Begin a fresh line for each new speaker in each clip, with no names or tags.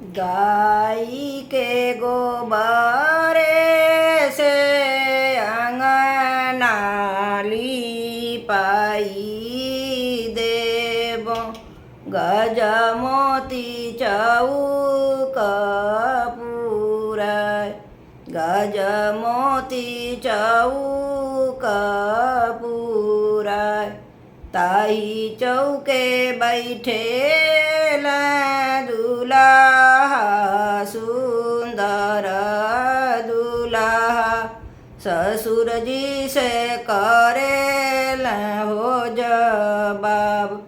गाय के गोबरे से अंगना लीपाई देबो। गजमोती चौक पुराय, गजमोती चौक पुराय। ताही चौके बैठेला दुल्हा सुंदर दुल्हा। ससुर जी से करेला हो जवाब,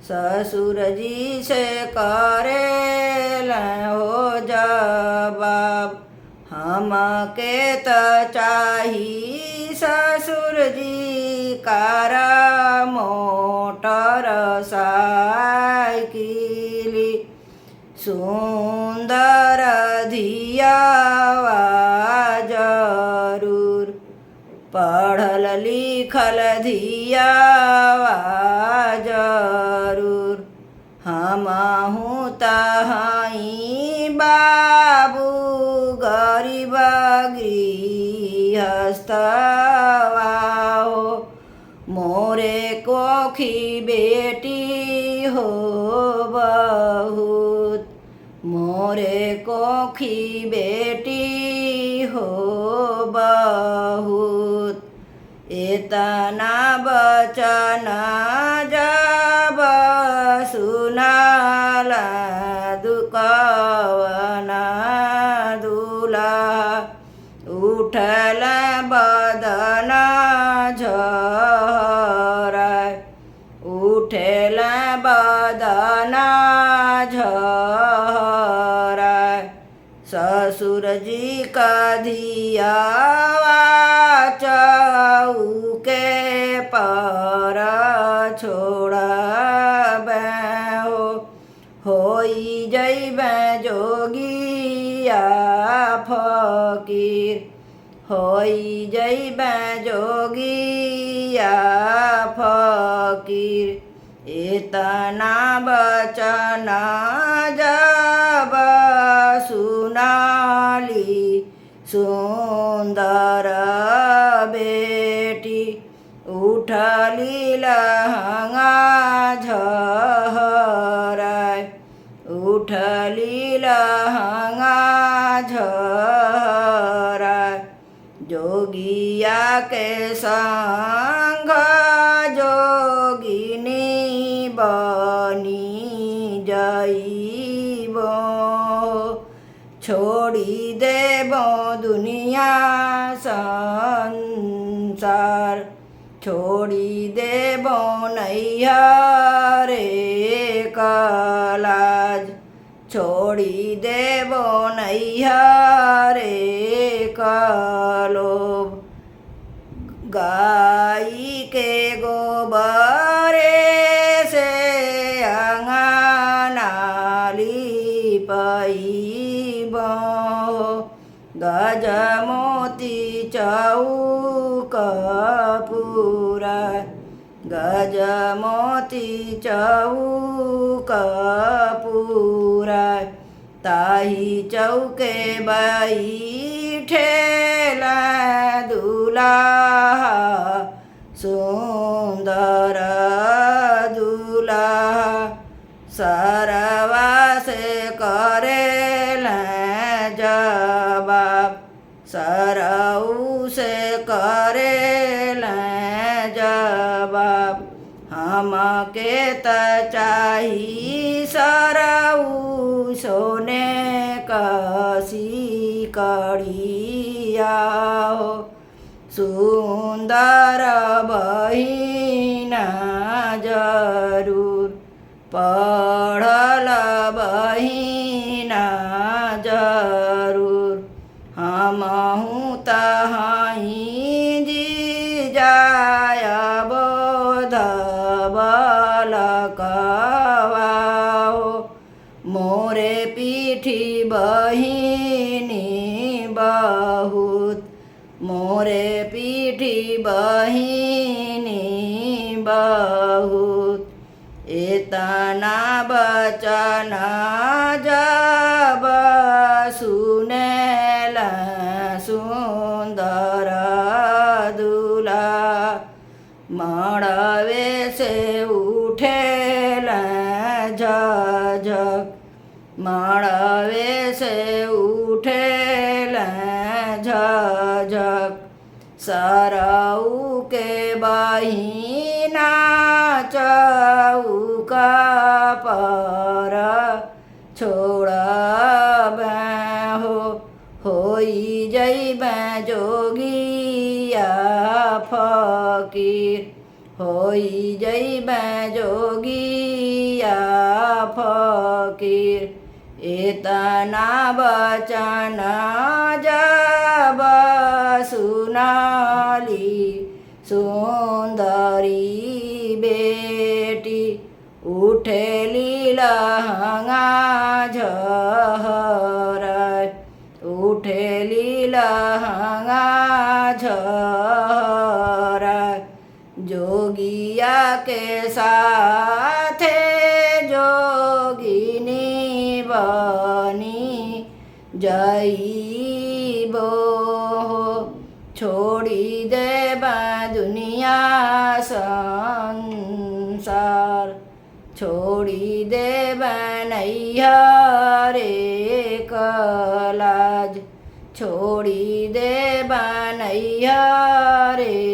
ससुर जी से करेला हो जवाब। हमके त चाही ससुर जी कार मोटर साइकिली। सुंदर धियावा जरूर, पढ़ल लिखल धियावा जरूर। हमहू तहई बाबू गरीब गृहस्थवा हो। मोरे कोखी बेटी हो बहुत, मोरे कोखी बेटी हो बहुत। इतना बचन जब सुनाला दुकवना दुल्हा। उठल बदन झराय, उठल बदन झराय। ससुर जी का धियावा चौके पर छोड़बे हो। होई जइबे जोगिया फकीर, होई जइबे जोगिया फकीर। इतना बचन जब सुनाली सुंदर बेटी। उठली लहंगा झराय, उठली लहंगा झराय। जोगिया के संग जोगिनी बनी जाइबो। छोड़ी देबो दुनिया संसार, छोड़ी देबो नैहरे कलाज। छोड़ी देबो नैहरे कलोभ। गाय के गोबरे से अंगना लीपाइबो। गजमोती चौक पुराय, गजमोती चौक पुराय। ताही चौके बैठेला दुल्हा सुंदर दुल्हा। सरवा से करेला जवाब, सरऊ से करेला जवाब। हमके त चाही सरऊ सोने कसी कड़िया हो। सुंदर बहिना जरूर, पढ़ल बहिना जरूर। हमहू तहई जीजाय बोध बलकवा हो। मोरे पीठी बहिनी बहुत, मोरे पीठी बहिनी बहुत। इतना बचन जब ઝઝક મળવે છે ઉઠેલ ઝઝક સરવું કે બહીના ચૌકા પર છોડ હો હોઈ જઈ જોગિયા ફકીર હોઈ જઈ જોગિયા ફકીર એતના બચન જબ સુનાલી સુંદરી બેટી ઉઠેલી લહંગા ઝહરાય ઉઠેલી લહંગા ઝહરાય જોગિયા કે સાથે જોગીની બની જઈ બો છોડી દે દુનિયા સંસાર છોડી દે નૈયા રે કલાજ છોડી દે નૈયા રે